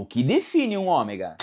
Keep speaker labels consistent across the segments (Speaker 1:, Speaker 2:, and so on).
Speaker 1: O que define um ômega?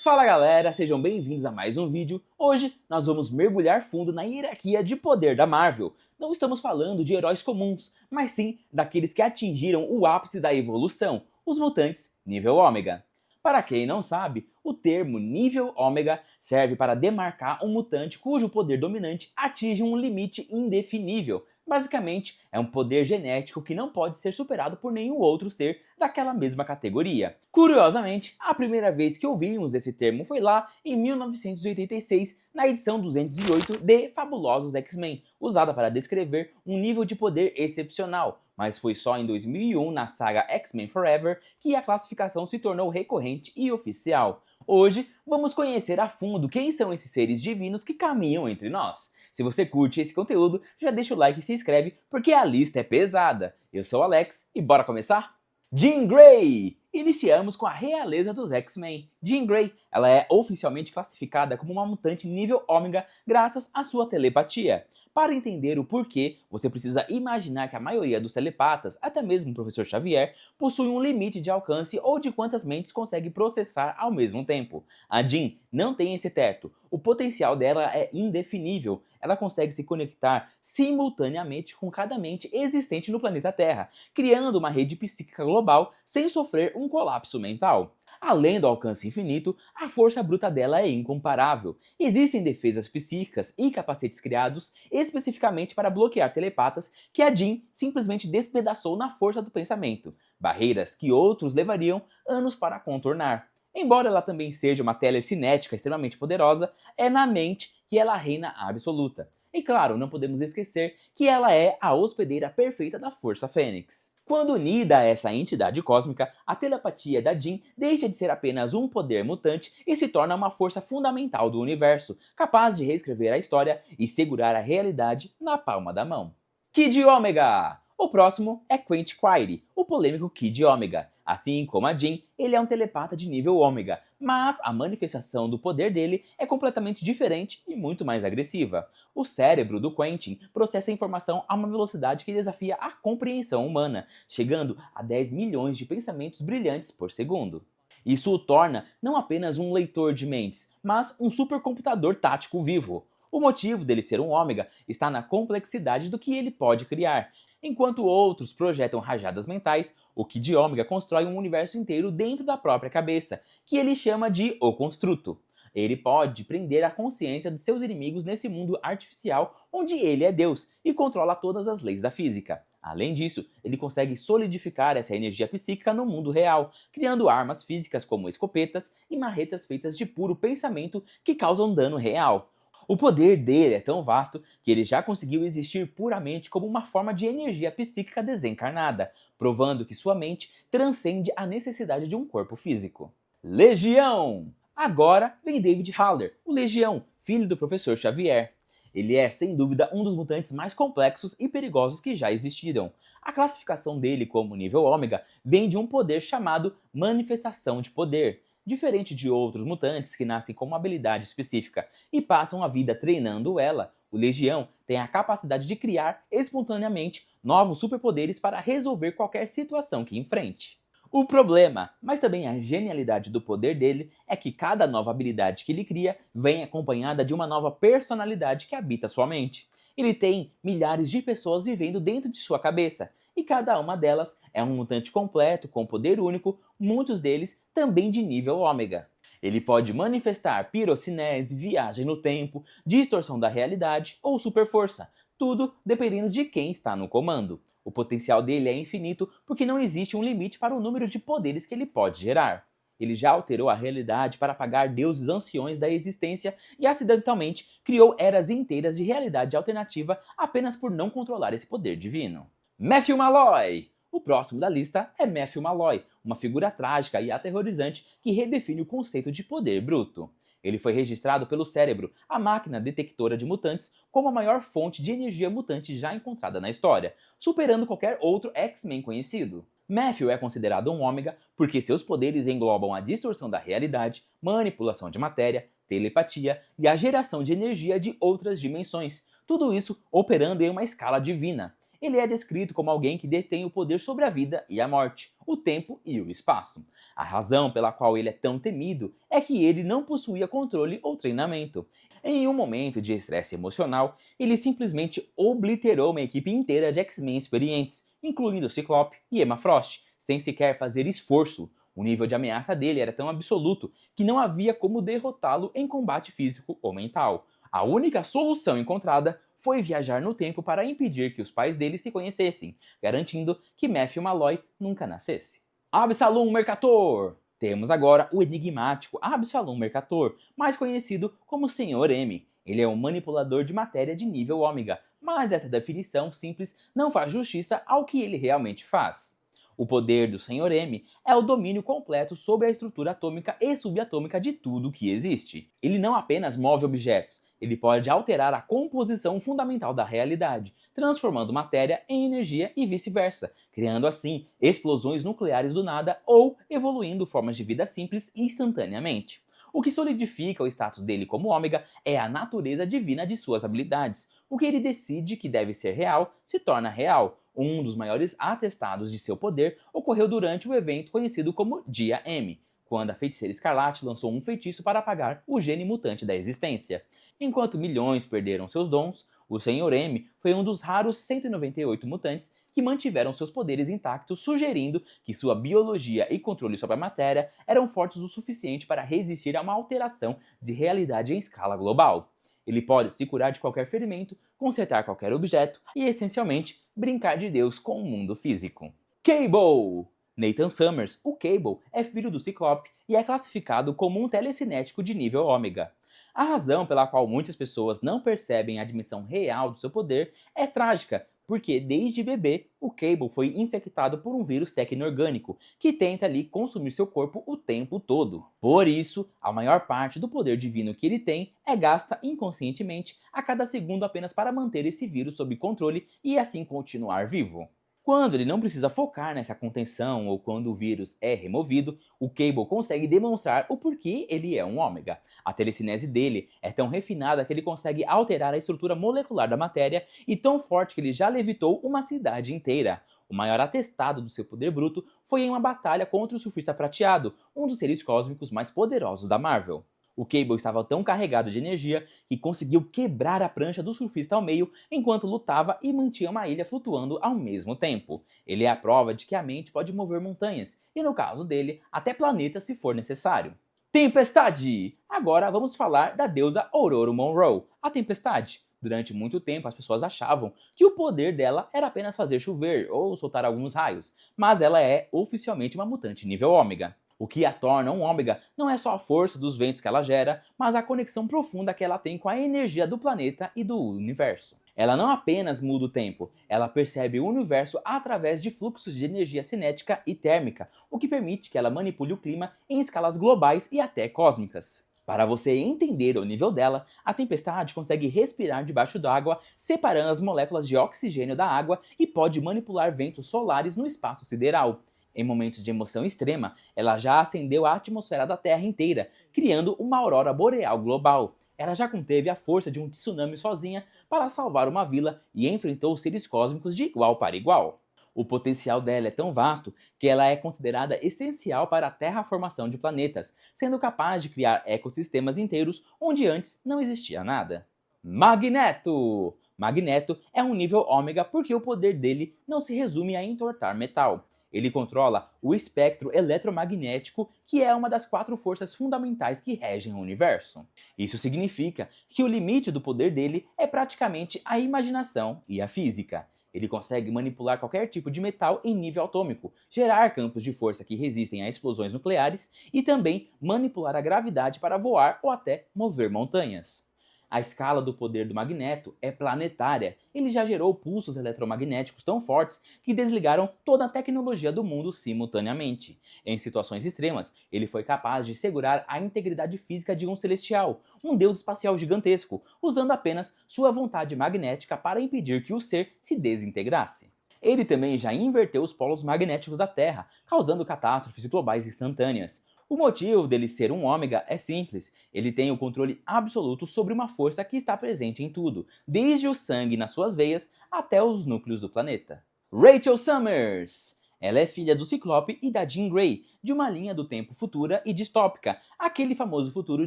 Speaker 1: Fala galera, sejam bem-vindos a mais um vídeo. Hoje nós vamos mergulhar fundo na hierarquia de poder da Marvel. Não estamos falando de heróis comuns, mas sim daqueles que atingiram o ápice da evolução, os mutantes nível ômega. Para quem não sabe, o termo nível ômega serve para demarcar um mutante cujo poder dominante atinge um limite indefinível. Basicamente, é um poder genético que não pode ser superado por nenhum outro ser daquela mesma categoria. Curiosamente, a primeira vez que ouvimos esse termo foi lá em 1986, na edição 208 de Fabulosos X-Men, usada para descrever um nível de poder excepcional. Mas foi só em 2001, na saga X-Men Forever, que a classificação se tornou recorrente e oficial. Hoje, vamos conhecer a fundo quem são esses seres divinos que caminham entre nós. Se você curte esse conteúdo, já deixa o like e se inscreve, porque a lista é pesada. Eu sou o Alex e bora começar? Jean Grey! Iniciamos com a realeza dos X-Men. Jean Grey, ela é oficialmente classificada como uma mutante nível ômega graças à sua telepatia. Para entender o porquê, você precisa imaginar que a maioria dos telepatas, até mesmo o professor Xavier, possui um limite de alcance ou de quantas mentes consegue processar ao mesmo tempo. A Jean não tem esse teto. O potencial dela é indefinível. Ela consegue se conectar simultaneamente com cada mente existente no planeta Terra, criando uma rede psíquica global sem sofrer um colapso mental. Além do alcance infinito, a força bruta dela é incomparável. Existem defesas psíquicas e capacetes criados especificamente para bloquear telepatas que a Jean simplesmente despedaçou na força do pensamento, barreiras que outros levariam anos para contornar. Embora ela também seja uma telecinética extremamente poderosa, é na mente que ela reina absoluta. E claro, não podemos esquecer que ela é a hospedeira perfeita da Força Fênix. Quando unida a essa entidade cósmica, a telepatia da Jean deixa de ser apenas um poder mutante e se torna uma força fundamental do universo, capaz de reescrever a história e segurar a realidade na palma da mão. Kid Ômega! O próximo é Quentin Quire, o polêmico Kid Ômega. Assim como a Jean, ele é um telepata de nível ômega, mas a manifestação do poder dele é completamente diferente e muito mais agressiva. O cérebro do Quentin processa a informação a uma velocidade que desafia a compreensão humana, chegando a 10 milhões de pensamentos brilhantes por segundo. Isso o torna não apenas um leitor de mentes, mas um supercomputador tático vivo. O motivo dele ser um ômega está na complexidade do que ele pode criar. Enquanto outros projetam rajadas mentais, o Kid Ômega constrói um universo inteiro dentro da própria cabeça, que ele chama de O Construto. Ele pode prender a consciência de seus inimigos nesse mundo artificial onde ele é Deus e controla todas as leis da física. Além disso, ele consegue solidificar essa energia psíquica no mundo real, criando armas físicas como escopetas e marretas feitas de puro pensamento que causam dano real. O poder dele é tão vasto que ele já conseguiu existir puramente como uma forma de energia psíquica desencarnada, provando que sua mente transcende a necessidade de um corpo físico. Legião! Agora vem David Haller, o Legião, filho do professor Xavier. Ele é, sem dúvida, um dos mutantes mais complexos e perigosos que já existiram. A classificação dele como nível ômega vem de um poder chamado manifestação de poder. Diferente de outros mutantes que nascem com uma habilidade específica e passam a vida treinando ela, o Legião tem a capacidade de criar espontaneamente novos superpoderes para resolver qualquer situação que enfrente. O problema, mas também a genialidade do poder dele, é que cada nova habilidade que ele cria vem acompanhada de uma nova personalidade que habita sua mente. Ele tem milhares de pessoas vivendo dentro de sua cabeça, e cada uma delas é um mutante completo com poder único, muitos deles também de nível ômega. Ele pode manifestar pirocinese, viagem no tempo, distorção da realidade ou superforça, tudo dependendo de quem está no comando. O potencial dele é infinito porque não existe um limite para o número de poderes que ele pode gerar. Ele já alterou a realidade para apagar deuses anciões da existência e acidentalmente criou eras inteiras de realidade alternativa apenas por não controlar esse poder divino. Matthew Malloy! O próximo da lista é Matthew Malloy, uma figura trágica e aterrorizante que redefine o conceito de poder bruto. Ele foi registrado pelo cérebro, a máquina detectora de mutantes, como a maior fonte de energia mutante já encontrada na história, superando qualquer outro X-Men conhecido. Matthew é considerado um ômega porque seus poderes englobam a distorção da realidade, manipulação de matéria, telepatia e a geração de energia de outras dimensões, tudo isso operando em uma escala divina. Ele é descrito como alguém que detém o poder sobre a vida e a morte, o tempo e o espaço. A razão pela qual ele é tão temido é que ele não possuía controle ou treinamento. Em um momento de estresse emocional, ele simplesmente obliterou uma equipe inteira de X-Men experientes, incluindo Ciclope e Emma Frost, sem sequer fazer esforço. O nível de ameaça dele era tão absoluto que não havia como derrotá-lo em combate físico ou mental. A única solução encontrada foi viajar no tempo para impedir que os pais dele se conhecessem, garantindo que Matthew Malloy nunca nascesse. Absalom Mercator! Temos agora o enigmático Absalom Mercator, mais conhecido como Sr. M. Ele é um manipulador de matéria de nível ômega, mas essa definição simples não faz justiça ao que ele realmente faz. O poder do Sr. M é o domínio completo sobre a estrutura atômica e subatômica de tudo que existe. Ele não apenas move objetos, ele pode alterar a composição fundamental da realidade, transformando matéria em energia e vice-versa, criando assim explosões nucleares do nada ou evoluindo formas de vida simples instantaneamente. O que solidifica o status dele como ômega é a natureza divina de suas habilidades. O que ele decide que deve ser real se torna real. Um dos maiores atestados de seu poder ocorreu durante o evento conhecido como Dia M, quando a feiticeira Escarlate lançou um feitiço para apagar o gene mutante da existência. Enquanto milhões perderam seus dons, o Sr. M foi um dos raros 198 mutantes que mantiveram seus poderes intactos, sugerindo que sua biologia e controle sobre a matéria eram fortes o suficiente para resistir a uma alteração de realidade em escala global. Ele pode se curar de qualquer ferimento, consertar qualquer objeto e, essencialmente, brincar de Deus com o mundo físico. Cable! Nathan Summers, o Cable, é filho do Ciclope e é classificado como um telecinético de nível ômega. A razão pela qual muitas pessoas não percebem a dimensão real do seu poder é trágica, porque desde bebê o Cable foi infectado por um vírus tecno-orgânico que tenta ali consumir seu corpo o tempo todo. Por isso, a maior parte do poder divino que ele tem é gasta inconscientemente a cada segundo apenas para manter esse vírus sob controle e assim continuar vivo. Quando ele não precisa focar nessa contenção ou quando o vírus é removido, o Cable consegue demonstrar o porquê ele é um ômega. A telecinese dele é tão refinada que ele consegue alterar a estrutura molecular da matéria e tão forte que ele já levitou uma cidade inteira. O maior atestado do seu poder bruto foi em uma batalha contra o Surfista Prateado, um dos seres cósmicos mais poderosos da Marvel. O Cable estava tão carregado de energia que conseguiu quebrar a prancha do surfista ao meio enquanto lutava e mantinha uma ilha flutuando ao mesmo tempo. Ele é a prova de que a mente pode mover montanhas, e no caso dele, até planetas se for necessário. Tempestade! Agora vamos falar da deusa Ororo Monroe, a Tempestade. Durante muito tempo as pessoas achavam que o poder dela era apenas fazer chover ou soltar alguns raios, mas ela é oficialmente uma mutante nível ômega. O que a torna um ômega não é só a força dos ventos que ela gera, mas a conexão profunda que ela tem com a energia do planeta e do universo. Ela não apenas muda o tempo, ela percebe o universo através de fluxos de energia cinética e térmica, o que permite que ela manipule o clima em escalas globais e até cósmicas. Para você entender o nível dela, a Tempestade consegue respirar debaixo d'água, separando as moléculas de oxigênio da água e pode manipular ventos solares no espaço sideral. Em momentos de emoção extrema, ela já acendeu a atmosfera da Terra inteira, criando uma aurora boreal global. Ela já conteve a força de um tsunami sozinha para salvar uma vila e enfrentou seres cósmicos de igual para igual. O potencial dela é tão vasto que ela é considerada essencial para a terraformação de planetas, sendo capaz de criar ecossistemas inteiros onde antes não existia nada. Magneto! Magneto é um nível ômega porque o poder dele não se resume a entortar metal. Ele controla o espectro eletromagnético, que é uma das 4 forças fundamentais que regem o universo. Isso significa que o limite do poder dele é praticamente a imaginação e a física. Ele consegue manipular qualquer tipo de metal em nível atômico, gerar campos de força que resistem a explosões nucleares e também manipular a gravidade para voar ou até mover montanhas. A escala do poder do Magneto é planetária. Ele já gerou pulsos eletromagnéticos tão fortes que desligaram toda a tecnologia do mundo simultaneamente. Em situações extremas, ele foi capaz de segurar a integridade física de um celestial, um deus espacial gigantesco, usando apenas sua vontade magnética para impedir que o ser se desintegrasse. Ele também já inverteu os polos magnéticos da Terra, causando catástrofes globais instantâneas. O motivo dele ser um ômega é simples, ele tem o controle absoluto sobre uma força que está presente em tudo, desde o sangue nas suas veias até os núcleos do planeta. Rachel Summers! Ela é filha do Ciclope e da Jean Grey, de uma linha do tempo futura e distópica, aquele famoso futuro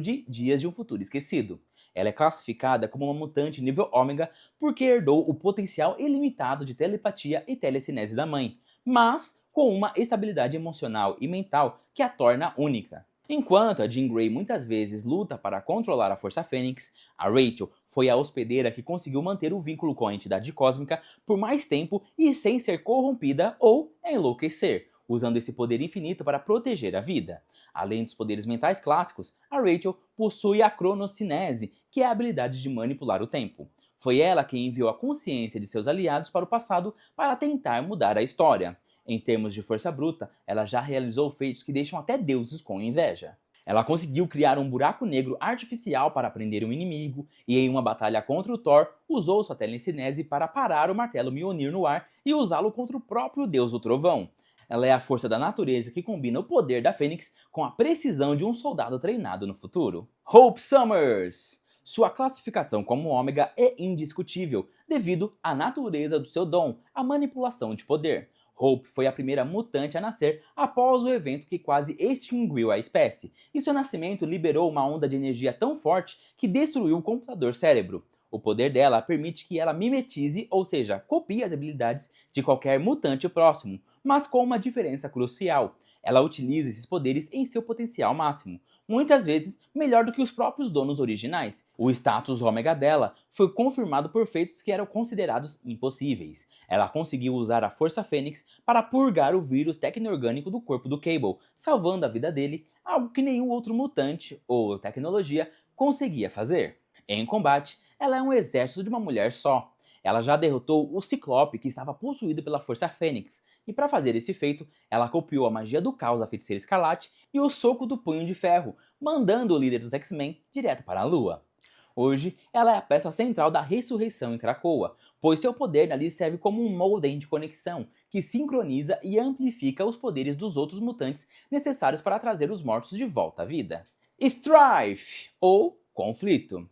Speaker 1: de Dias de um Futuro Esquecido. Ela é classificada como uma mutante nível ômega porque herdou o potencial ilimitado de telepatia e telecinese da mãe, mas com uma estabilidade emocional e mental que a torna única. Enquanto a Jean Grey muitas vezes luta para controlar a Força Fênix, a Rachel foi a hospedeira que conseguiu manter o vínculo com a entidade cósmica por mais tempo e sem ser corrompida ou enlouquecer, usando esse poder infinito para proteger a vida. Além dos poderes mentais clássicos, a Rachel possui a cronocinese, que é a habilidade de manipular o tempo. Foi ela quem enviou a consciência de seus aliados para o passado para tentar mudar a história. Em termos de força bruta, ela já realizou feitos que deixam até deuses com inveja. Ela conseguiu criar um buraco negro artificial para prender um inimigo, e em uma batalha contra o Thor, usou sua telecinese para parar o martelo Mjolnir no ar e usá-lo contra o próprio deus do trovão. Ela é a força da natureza que combina o poder da Fênix com a precisão de um soldado treinado no futuro. Hope Summers! Sua classificação como ômega é indiscutível, devido à natureza do seu dom, a manipulação de poder. Hope foi a primeira mutante a nascer após o evento que quase extinguiu a espécie, e seu nascimento liberou uma onda de energia tão forte que destruiu o computador cérebro. O poder dela permite que ela mimetize, ou seja, copie as habilidades de qualquer mutante próximo, mas com uma diferença crucial. Ela utiliza esses poderes em seu potencial máximo, muitas vezes melhor do que os próprios donos originais. O status ômega dela foi confirmado por feitos que eram considerados impossíveis. Ela conseguiu usar a Força Fênix para purgar o vírus tecno-orgânico do corpo do Cable, salvando a vida dele, algo que nenhum outro mutante ou tecnologia conseguia fazer. Em combate, ela é um exército de uma mulher só. Ela já derrotou o Ciclope, que estava possuído pela Força Fênix, e para fazer esse feito, ela copiou a magia do caos da Feiticeira Escarlate e o soco do Punho de Ferro, mandando o líder dos X-Men direto para a Lua. Hoje, ela é a peça central da ressurreição em Krakoa, pois seu poder ali serve como um modem de conexão, que sincroniza e amplifica os poderes dos outros mutantes necessários para trazer os mortos de volta à vida. Strife, ou conflito.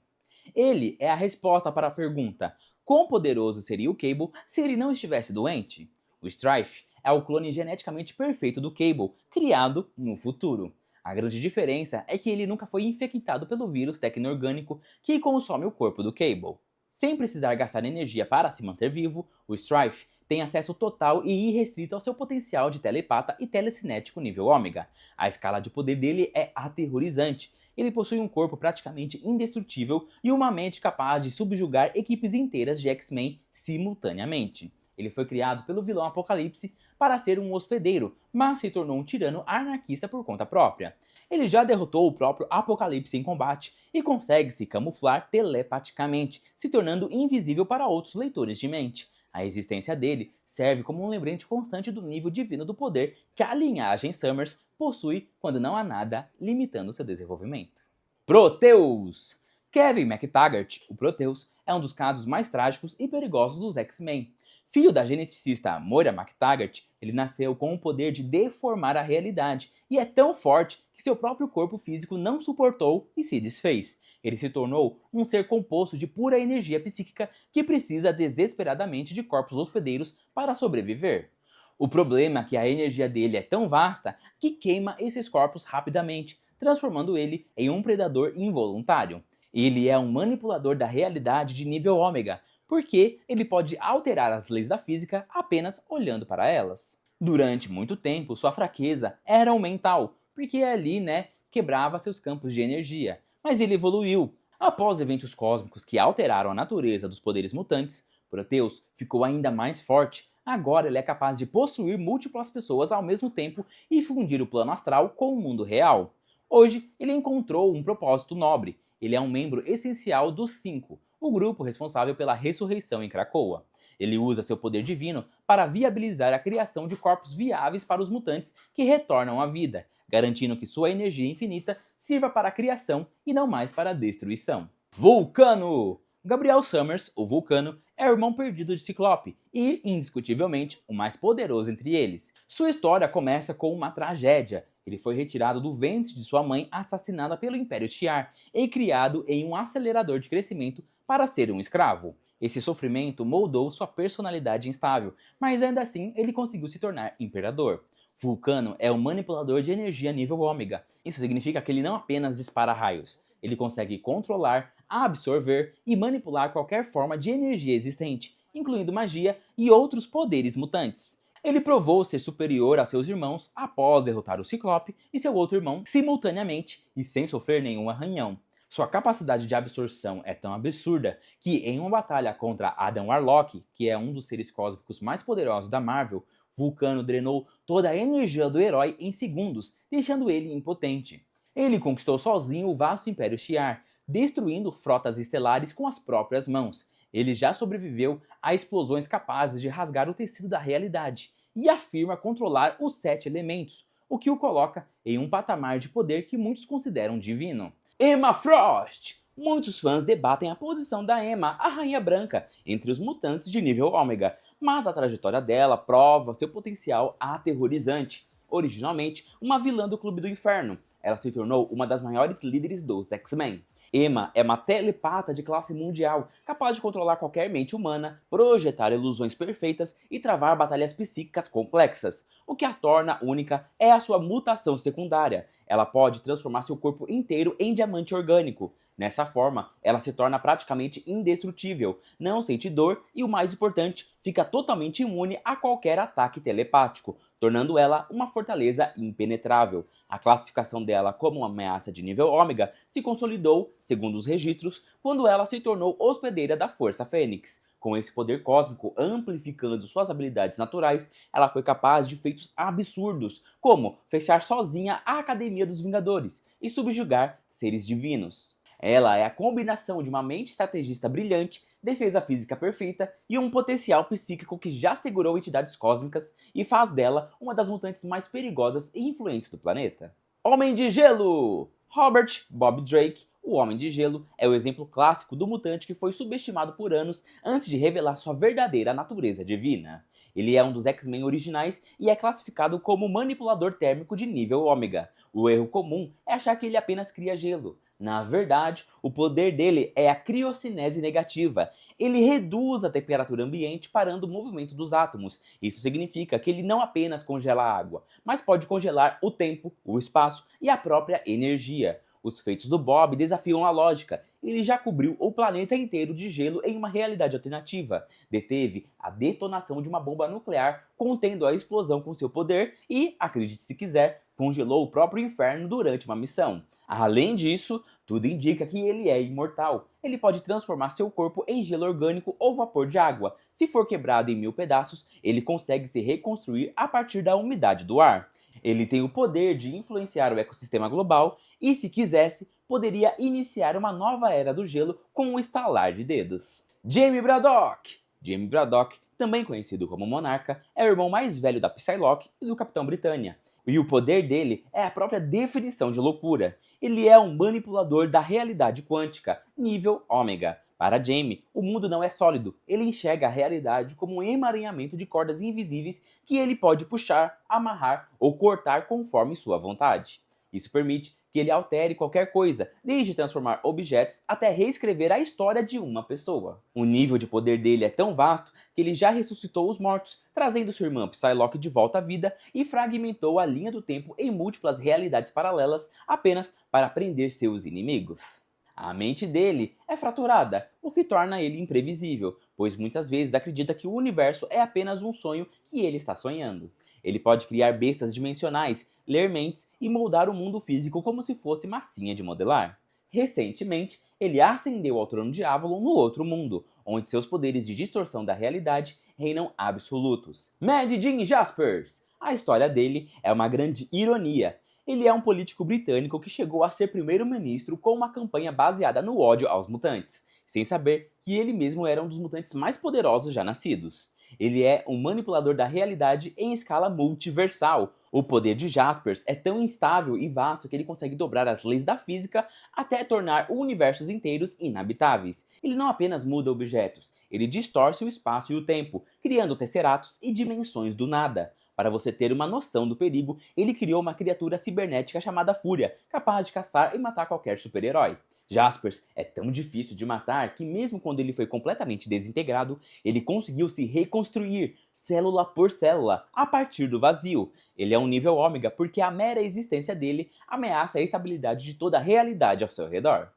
Speaker 1: Ele é a resposta para a pergunta: quão poderoso seria o Cable se ele não estivesse doente? O Strife é o clone geneticamente perfeito do Cable, criado no futuro. A grande diferença é que ele nunca foi infectado pelo vírus tecno-orgânico que consome o corpo do Cable. Sem precisar gastar energia para se manter vivo, o Strife tem acesso total e irrestrito ao seu potencial de telepata e telecinético nível ômega. A escala de poder dele é aterrorizante. Ele possui um corpo praticamente indestrutível e uma mente capaz de subjugar equipes inteiras de X-Men simultaneamente. Ele foi criado pelo vilão Apocalipse para ser um hospedeiro, mas se tornou um tirano anarquista por conta própria. Ele já derrotou o próprio Apocalipse em combate e consegue se camuflar telepaticamente, se tornando invisível para outros leitores de mente. A existência dele serve como um lembrete constante do nível divino do poder que a linhagem Summers possui quando não há nada limitando seu desenvolvimento. Proteus! Kevin McTaggart, o Proteus, é um dos casos mais trágicos e perigosos dos X-Men. Filho da geneticista Moira McTaggart, ele nasceu com o poder de deformar a realidade e é tão forte que seu próprio corpo físico não suportou e se desfez. Ele se tornou um ser composto de pura energia psíquica que precisa desesperadamente de corpos hospedeiros para sobreviver. O problema é que a energia dele é tão vasta que queima esses corpos rapidamente, transformando ele em um predador involuntário. Ele é um manipulador da realidade de nível ômega, porque ele pode alterar as leis da física apenas olhando para elas. Durante muito tempo, sua fraqueza era o mental, porque ali, quebrava seus campos de energia. Mas ele evoluiu. Após eventos cósmicos que alteraram a natureza dos poderes mutantes, Proteus ficou ainda mais forte. Agora ele é capaz de possuir múltiplas pessoas ao mesmo tempo e fundir o plano astral com o mundo real. Hoje, ele encontrou um propósito nobre. Ele é um membro essencial dos Cinco, o grupo responsável pela ressurreição em Krakoa. Ele usa seu poder divino para viabilizar a criação de corpos viáveis para os mutantes que retornam à vida, garantindo que sua energia infinita sirva para a criação e não mais para a destruição. Vulcano! Gabriel Summers, o Vulcano, é o irmão perdido de Ciclope e, indiscutivelmente, o mais poderoso entre eles. Sua história começa com uma tragédia. Ele foi retirado do ventre de sua mãe, assassinada pelo Império Shi'ar, e criado em um acelerador de crescimento para ser um escravo. Esse sofrimento moldou sua personalidade instável, mas ainda assim ele conseguiu se tornar imperador. Vulcano é um manipulador de energia nível ômega. Isso significa que ele não apenas dispara raios, ele consegue controlar, absorver e manipular qualquer forma de energia existente, incluindo magia e outros poderes mutantes. Ele provou ser superior a seus irmãos após derrotar o Ciclope e seu outro irmão simultaneamente e sem sofrer nenhum arranhão. Sua capacidade de absorção é tão absurda que, em uma batalha contra Adam Warlock, que é um dos seres cósmicos mais poderosos da Marvel, Vulcano drenou toda a energia do herói em segundos, deixando ele impotente. Ele conquistou sozinho o vasto Império Shi'ar, destruindo frotas estelares com as próprias mãos. Ele já sobreviveu a explosões capazes de rasgar o tecido da realidade e afirma controlar os 7 elementos, o que o coloca em um patamar de poder que muitos consideram divino. Emma Frost! Muitos fãs debatem a posição da Emma, a Rainha Branca, entre os mutantes de nível ômega, mas a trajetória dela prova seu potencial aterrorizante. Originalmente uma vilã do Clube do Inferno, ela se tornou uma das maiores líderes dos X-Men. Emma é uma telepata de classe mundial, capaz de controlar qualquer mente humana, projetar ilusões perfeitas e travar batalhas psíquicas complexas. O que a torna única é a sua mutação secundária. Ela pode transformar seu corpo inteiro em diamante orgânico. Nessa forma, ela se torna praticamente indestrutível, não sente dor e, o mais importante, fica totalmente imune a qualquer ataque telepático, tornando ela uma fortaleza impenetrável. A classificação dela como uma ameaça de nível ômega se consolidou, segundo os registros, quando ela se tornou hospedeira da Força Fênix. Com esse poder cósmico amplificando suas habilidades naturais, ela foi capaz de feitos absurdos, como fechar sozinha a Academia dos Vingadores e subjugar seres divinos. Ela é a combinação de uma mente estrategista brilhante, defesa física perfeita e um potencial psíquico que já segurou entidades cósmicas e faz dela uma das mutantes mais perigosas e influentes do planeta. Homem de Gelo! Robert Bob Drake, o Homem de Gelo, é o exemplo clássico do mutante que foi subestimado por anos antes de revelar sua verdadeira natureza divina. Ele é um dos X-Men originais e é classificado como manipulador térmico de nível ômega. O erro comum é achar que ele apenas cria gelo. Na verdade, o poder dele é a criocinese negativa. Ele reduz a temperatura ambiente parando o movimento dos átomos. Isso significa que ele não apenas congela a água, mas pode congelar o tempo, o espaço e a própria energia. Os feitos do Bob desafiam a lógica. Ele já cobriu o planeta inteiro de gelo em uma realidade alternativa. Deteve a detonação de uma bomba nuclear, contendo a explosão com seu poder e, acredite se quiser, congelou o próprio inferno durante uma missão. Além disso, tudo indica que ele é imortal. Ele pode transformar seu corpo em gelo orgânico ou vapor de água. Se for quebrado em 1000 pedaços, ele consegue se reconstruir a partir da umidade do ar. Ele tem o poder de influenciar o ecossistema global e, se quisesse, poderia iniciar uma nova era do gelo com um estalar de dedos. Jamie Braddock! Jamie Braddock, também conhecido como Monarca, é o irmão mais velho da Psylocke e do Capitão Britânia. E o poder dele é a própria definição de loucura. Ele é um manipulador da realidade quântica, nível ômega. Para Jamie, o mundo não é sólido. Ele enxerga a realidade como um emaranhamento de cordas invisíveis que ele pode puxar, amarrar ou cortar conforme sua vontade. Isso permite que ele altere qualquer coisa, desde transformar objetos até reescrever a história de uma pessoa. O nível de poder dele é tão vasto que ele já ressuscitou os mortos, trazendo sua irmã Psylocke de volta à vida e fragmentou a linha do tempo em múltiplas realidades paralelas apenas para prender seus inimigos. A mente dele é fraturada, o que torna ele imprevisível, pois muitas vezes acredita que o universo é apenas um sonho que ele está sonhando. Ele pode criar bestas dimensionais, ler mentes e moldar o mundo físico como se fosse massinha de modelar. Recentemente, ele ascendeu ao trono de Avalon no outro mundo, onde seus poderes de distorção da realidade reinam absolutos. Mad Jim Jaspers! A história dele é uma grande ironia. Ele é um político britânico que chegou a ser primeiro-ministro com uma campanha baseada no ódio aos mutantes, sem saber que ele mesmo era um dos mutantes mais poderosos já nascidos. Ele é um manipulador da realidade em escala multiversal. O poder de Jaspers é tão instável e vasto que ele consegue dobrar as leis da física até tornar universos inteiros inabitáveis. Ele não apenas muda objetos, ele distorce o espaço e o tempo, criando tesseratos e dimensões do nada. Para você ter uma noção do perigo, ele criou uma criatura cibernética chamada Fúria, capaz de caçar e matar qualquer super-herói. Jaspers é tão difícil de matar que mesmo quando ele foi completamente desintegrado, ele conseguiu se reconstruir, célula por célula, a partir do vazio. Ele é um nível ômega porque a mera existência dele ameaça a estabilidade de toda a realidade ao seu redor.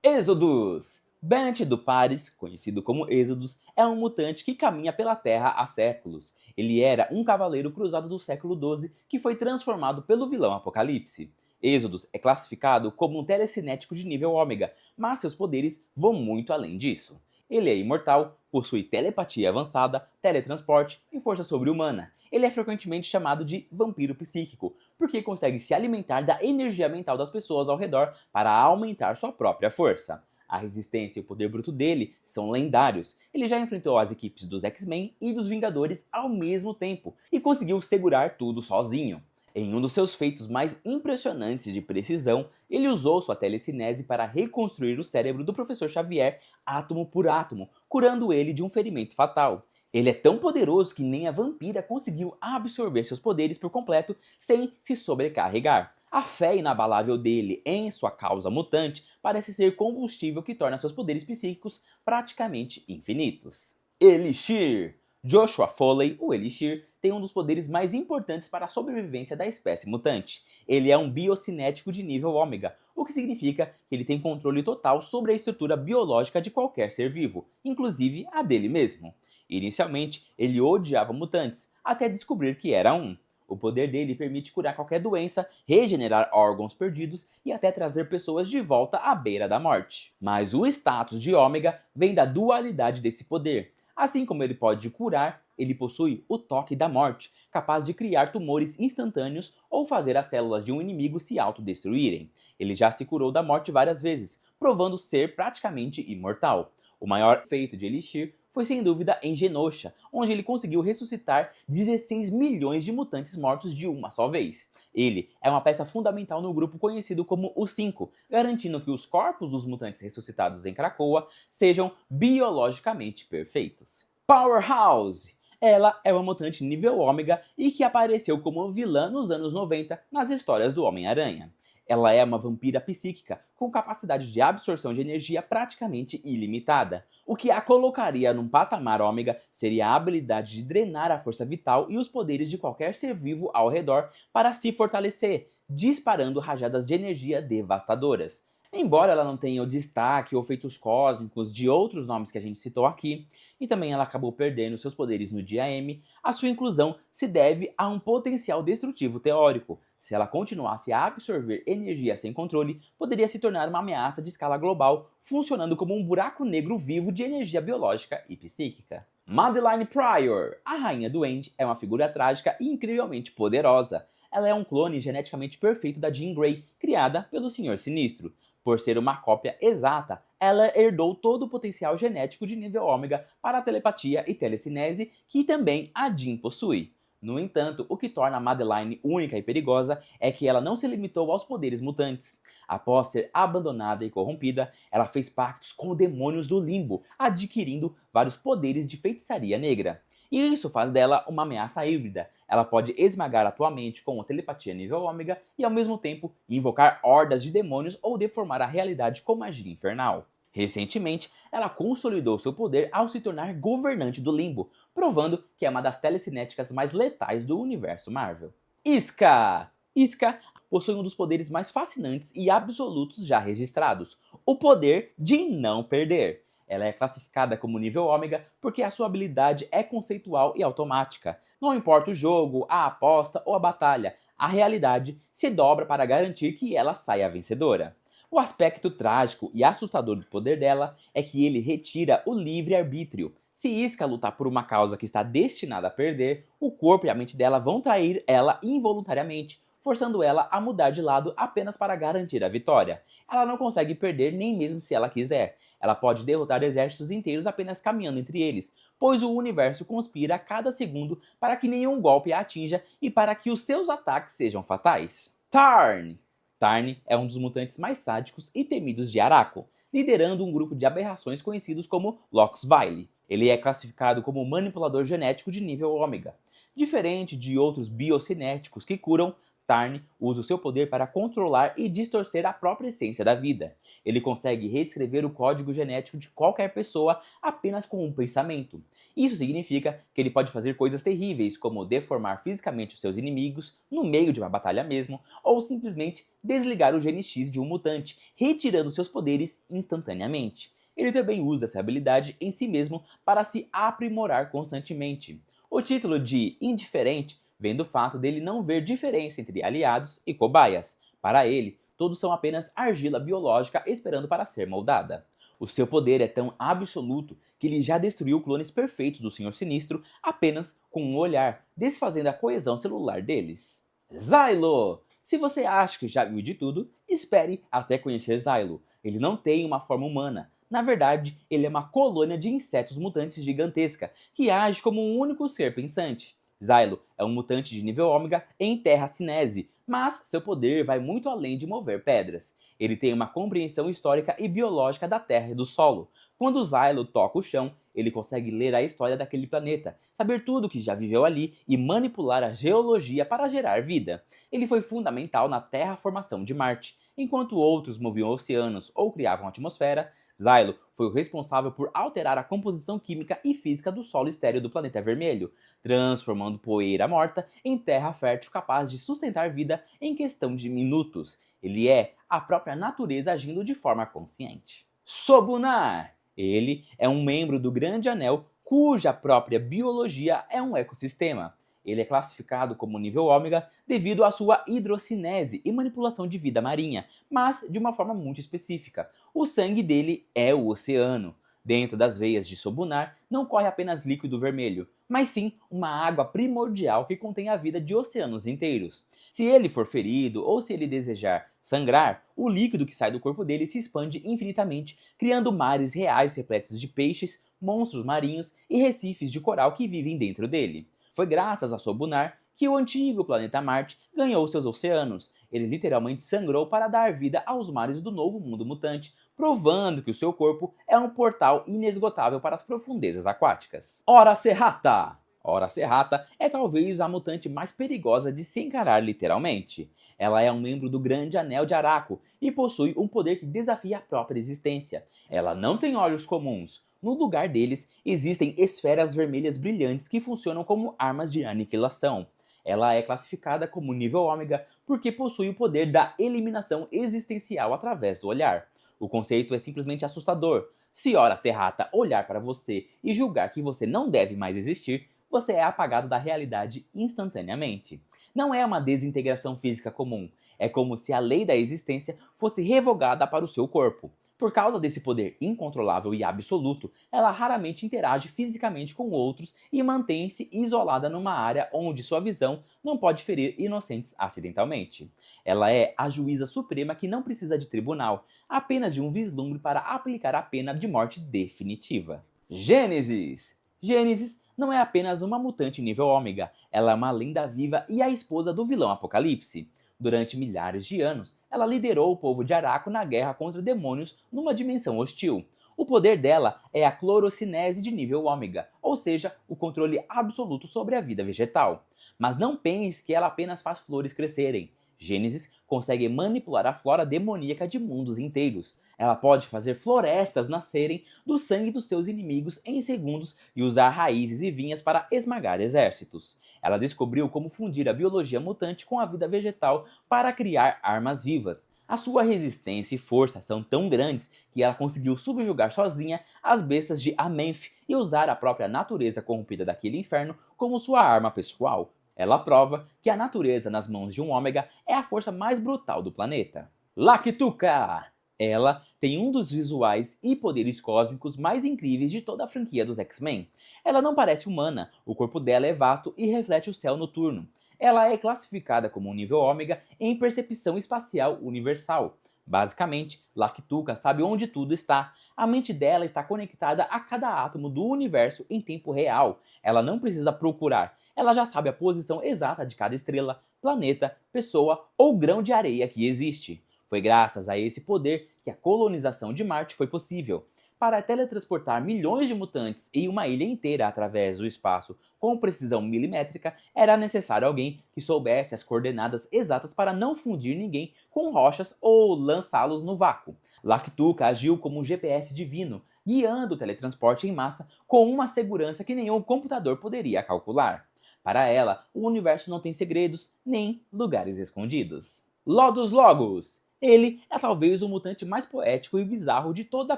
Speaker 1: Exodus! Bennett do Pares, conhecido como Exodus, é um mutante que caminha pela Terra há séculos. Ele era um cavaleiro cruzado do século XII que foi transformado pelo vilão Apocalipse. Exodus é classificado como um telecinético de nível ômega, mas seus poderes vão muito além disso. Ele é imortal, possui telepatia avançada, teletransporte e força sobre-humana. Ele é frequentemente chamado de vampiro psíquico, porque consegue se alimentar da energia mental das pessoas ao redor para aumentar sua própria força. A resistência e o poder bruto dele são lendários. Ele já enfrentou as equipes dos X-Men e dos Vingadores ao mesmo tempo e conseguiu segurar tudo sozinho. Em um dos seus feitos mais impressionantes de precisão, ele usou sua telecinese para reconstruir o cérebro do Professor Xavier átomo por átomo, curando ele de um ferimento fatal. Ele é tão poderoso que nem a vampira conseguiu absorver seus poderes por completo sem se sobrecarregar. A fé inabalável dele em sua causa mutante parece ser combustível que torna seus poderes psíquicos praticamente infinitos. Elixir! Joshua Foley, o Elixir, tem um dos poderes mais importantes para a sobrevivência da espécie mutante. Ele é um biocinético de nível ômega, o que significa que ele tem controle total sobre a estrutura biológica de qualquer ser vivo, inclusive a dele mesmo. Inicialmente, ele odiava mutantes, até descobrir que era um. O poder dele permite curar qualquer doença, regenerar órgãos perdidos e até trazer pessoas de volta à beira da morte. Mas o status de ômega vem da dualidade desse poder. Assim como ele pode curar, ele possui o toque da morte, capaz de criar tumores instantâneos ou fazer as células de um inimigo se autodestruírem. Ele já se curou da morte várias vezes, provando ser praticamente imortal. O maior feito de Elixir foi sem dúvida em Genosha, onde ele conseguiu ressuscitar 16 milhões de mutantes mortos de uma só vez. Ele é uma peça fundamental no grupo conhecido como os Cinco, garantindo que os corpos dos mutantes ressuscitados em Krakoa sejam biologicamente perfeitos. Powerhouse! Ela é uma mutante nível ômega e que apareceu como vilã nos anos 90 nas histórias do Homem-Aranha. Ela é uma vampira psíquica, com capacidade de absorção de energia praticamente ilimitada. O que a colocaria num patamar ômega seria a habilidade de drenar a força vital e os poderes de qualquer ser vivo ao redor para se fortalecer, disparando rajadas de energia devastadoras. Embora ela não tenha o destaque ou feitos cósmicos de outros nomes que a gente citou aqui, e também ela acabou perdendo seus poderes no dia M, a sua inclusão se deve a um potencial destrutivo teórico. Se ela continuasse a absorver energia sem controle, poderia se tornar uma ameaça de escala global, funcionando como um buraco negro vivo de energia biológica e psíquica. Madeline Pryor, a Rainha Duende, é uma figura trágica e incrivelmente poderosa. Ela é um clone geneticamente perfeito da Jean Grey, criada pelo Senhor Sinistro. Por ser uma cópia exata, ela herdou todo o potencial genético de nível ômega para a telepatia e telecinese que também a Jean possui. No entanto, o que torna a Madeline única e perigosa é que ela não se limitou aos poderes mutantes. Após ser abandonada e corrompida, ela fez pactos com demônios do limbo, adquirindo vários poderes de feitiçaria negra. E isso faz dela uma ameaça híbrida. Ela pode esmagar a tua mente com a telepatia nível ômega e ao mesmo tempo invocar hordas de demônios ou deformar a realidade com magia infernal. Recentemente, ela consolidou seu poder ao se tornar governante do limbo, provando que é uma das telecinéticas mais letais do universo Marvel. Iska! Iska possui um dos poderes mais fascinantes e absolutos já registrados, o poder de não perder. Ela é classificada como nível ômega porque a sua habilidade é conceitual e automática. Não importa o jogo, a aposta ou a batalha, a realidade se dobra para garantir que ela saia vencedora. O aspecto trágico e assustador do poder dela é que ele retira o livre-arbítrio. Se Iska lutar por uma causa que está destinada a perder, o corpo e a mente dela vão trair ela involuntariamente, forçando ela a mudar de lado apenas para garantir a vitória. Ela não consegue perder nem mesmo se ela quiser. Ela pode derrotar exércitos inteiros apenas caminhando entre eles, pois o universo conspira a cada segundo para que nenhum golpe a atinja e para que os seus ataques sejam fatais. Tarn! Tarn é um dos mutantes mais sádicos e temidos de Arakko, liderando um grupo de aberrações conhecidos como Loxvile. Ele é classificado como manipulador genético de nível ômega. Diferente de outros biocinéticos que curam, Tarn usa o seu poder para controlar e distorcer a própria essência da vida. Ele consegue reescrever o código genético de qualquer pessoa apenas com um pensamento. Isso significa que ele pode fazer coisas terríveis, como deformar fisicamente os seus inimigos, no meio de uma batalha mesmo, ou simplesmente desligar o gene X de um mutante, retirando seus poderes instantaneamente. Ele também usa essa habilidade em si mesmo para se aprimorar constantemente. O título de indiferente vem do fato dele não ver diferença entre aliados e cobaias. Para ele, todos são apenas argila biológica esperando para ser moldada. O seu poder é tão absoluto que ele já destruiu clones perfeitos do Senhor Sinistro apenas com um olhar, desfazendo a coesão celular deles. Zylo! Se você acha que já viu de tudo, espere até conhecer Zylo. Ele não tem uma forma humana. Na verdade, ele é uma colônia de insetos mutantes gigantesca que age como um único ser pensante. Zylo é um mutante de nível ômega em terra cinese, mas seu poder vai muito além de mover pedras. Ele tem uma compreensão histórica e biológica da terra e do solo. Quando Zylo toca o chão, ele consegue ler a história daquele planeta, saber tudo que já viveu ali e manipular a geologia para gerar vida. Ele foi fundamental na terraformação de Marte. Enquanto outros moviam oceanos ou criavam atmosfera, Zylo foi o responsável por alterar a composição química e física do solo estéril do planeta vermelho, transformando poeira morta em terra fértil capaz de sustentar vida em questão de minutos. Ele é a própria natureza agindo de forma consciente. Sobunar! Ele é um membro do Grande Anel cuja própria biologia é um ecossistema. Ele é classificado como nível ômega devido à sua hidrocinese e manipulação de vida marinha, mas de uma forma muito específica. O sangue dele é o oceano. Dentro das veias de Sobunar não corre apenas líquido vermelho, mas sim uma água primordial que contém a vida de oceanos inteiros. Se ele for ferido ou se ele desejar sangrar, o líquido que sai do corpo dele se expande infinitamente, criando mares reais repletos de peixes, monstros marinhos e recifes de coral que vivem dentro dele. Foi graças a Sobunar que o antigo planeta Marte ganhou seus oceanos. Ele literalmente sangrou para dar vida aos mares do novo mundo mutante, provando que o seu corpo é um portal inesgotável para as profundezas aquáticas. Hora Serrata! Hora Serrata é talvez a mutante mais perigosa de se encarar literalmente. Ela é um membro do Grande Anel de Araco e possui um poder que desafia a própria existência. Ela não tem olhos comuns. No lugar deles, existem esferas vermelhas brilhantes que funcionam como armas de aniquilação. Ela é classificada como nível ômega porque possui o poder da eliminação existencial através do olhar. O conceito é simplesmente assustador. Se Hora Serrata olhar para você e julgar que você não deve mais existir, você é apagado da realidade instantaneamente. Não é uma desintegração física comum. É como se a lei da existência fosse revogada para o seu corpo. Por causa desse poder incontrolável e absoluto, ela raramente interage fisicamente com outros e mantém-se isolada numa área onde sua visão não pode ferir inocentes acidentalmente. Ela é a juíza suprema que não precisa de tribunal, apenas de um vislumbre para aplicar a pena de morte definitiva. Gênesis! Gênesis não é apenas uma mutante nível ômega, ela é uma lenda viva e a esposa do vilão Apocalipse. Durante milhares de anos, ela liderou o povo de Araco na guerra contra demônios numa dimensão hostil. O poder dela é a clorocinese de nível ômega, ou seja, o controle absoluto sobre a vida vegetal. Mas não pense que ela apenas faz flores crescerem. Gênesis consegue manipular a flora demoníaca de mundos inteiros. Ela pode fazer florestas nascerem do sangue dos seus inimigos em segundos e usar raízes e vinhas para esmagar exércitos. Ela descobriu como fundir a biologia mutante com a vida vegetal para criar armas vivas. A sua resistência e força são tão grandes que ela conseguiu subjugar sozinha as bestas de Amenth e usar a própria natureza corrompida daquele inferno como sua arma pessoal. Ela prova que a natureza nas mãos de um ômega é a força mais brutal do planeta. Lactuca! Ela tem um dos visuais e poderes cósmicos mais incríveis de toda a franquia dos X-Men. Ela não parece humana, o corpo dela é vasto e reflete o céu noturno. Ela é classificada como um nível ômega em percepção espacial universal. Basicamente, Lactuca sabe onde tudo está. A mente dela está conectada a cada átomo do universo em tempo real. Ela não precisa procurar, ela já sabe a posição exata de cada estrela, planeta, pessoa ou grão de areia que existe. Foi graças a esse poder que a colonização de Marte foi possível. Para teletransportar milhões de mutantes em uma ilha inteira através do espaço com precisão milimétrica, era necessário alguém que soubesse as coordenadas exatas para não fundir ninguém com rochas ou lançá-los no vácuo. Lactuca agiu como um GPS divino, guiando o teletransporte em massa com uma segurança que nenhum computador poderia calcular. Para ela, o universo não tem segredos nem lugares escondidos. Lodus Logos! Ele é talvez o mutante mais poético e bizarro de toda a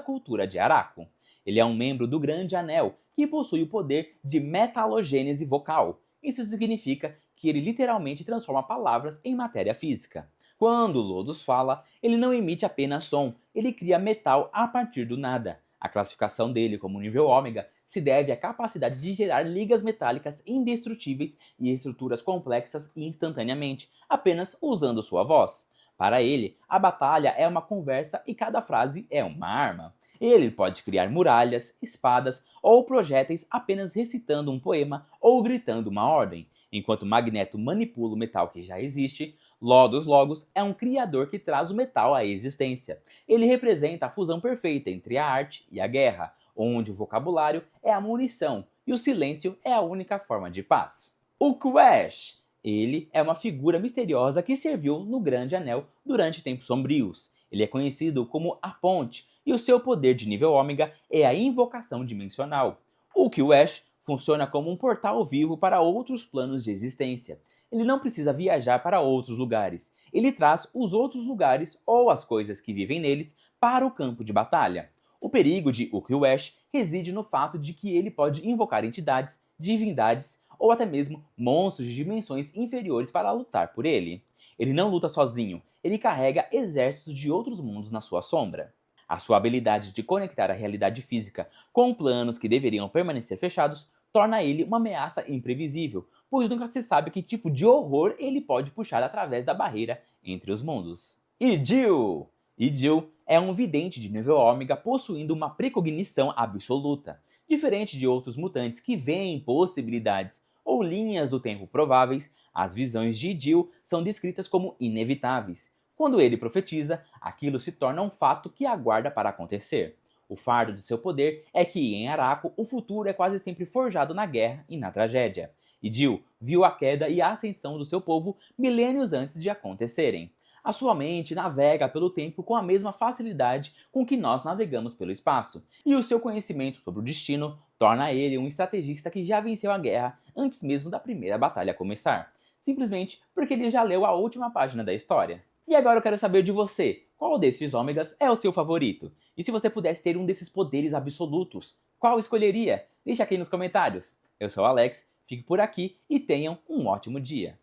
Speaker 1: cultura de Araco. Ele é um membro do Grande Anel, que possui o poder de metalogênese vocal. Isso significa que ele literalmente transforma palavras em matéria física. Quando Lodus fala, ele não emite apenas som, ele cria metal a partir do nada. A classificação dele como nível ômega se deve à capacidade de gerar ligas metálicas indestrutíveis e estruturas complexas instantaneamente, apenas usando sua voz. Para ele, a batalha é uma conversa e cada frase é uma arma. Ele pode criar muralhas, espadas ou projéteis apenas recitando um poema ou gritando uma ordem. Enquanto Magneto manipula o metal que já existe, Lodus Logos é um criador que traz o metal à existência. Ele representa a fusão perfeita entre a arte e a guerra, onde o vocabulário é a munição e o silêncio é a única forma de paz. O Quash! Ele é uma figura misteriosa que serviu no Grande Anel durante tempos sombrios. Ele é conhecido como a Ponte, e o seu poder de nível ômega é a invocação dimensional. O Quash funciona como um portal vivo para outros planos de existência. Ele não precisa viajar para outros lugares. Ele traz os outros lugares ou as coisas que vivem neles para o campo de batalha. O perigo de Quash reside no fato de que ele pode invocar entidades, divindades ou até mesmo monstros de dimensões inferiores para lutar por ele. Ele não luta sozinho, ele carrega exércitos de outros mundos na sua sombra. A sua habilidade de conectar a realidade física com planos que deveriam permanecer fechados torna ele uma ameaça imprevisível, pois nunca se sabe que tipo de horror ele pode puxar através da barreira entre os mundos. Idil! Idil é um vidente de nível ômega possuindo uma precognição absoluta. Diferente de outros mutantes que veem possibilidades ou linhas do tempo prováveis, as visões de Idil são descritas como inevitáveis. Quando ele profetiza, aquilo se torna um fato que aguarda para acontecer. O fardo de seu poder é que, em Araco, o futuro é quase sempre forjado na guerra e na tragédia. Idil viu a queda e a ascensão do seu povo milênios antes de acontecerem. A sua mente navega pelo tempo com a mesma facilidade com que nós navegamos pelo espaço, e o seu conhecimento sobre o destino torna ele um estrategista que já venceu a guerra antes mesmo da primeira batalha começar, simplesmente porque ele já leu a última página da história. E agora eu quero saber de você, qual desses ômegas é o seu favorito? E se você pudesse ter um desses poderes absolutos, qual escolheria? Deixa aqui nos comentários. Eu sou o Alex, fico por aqui e tenham um ótimo dia.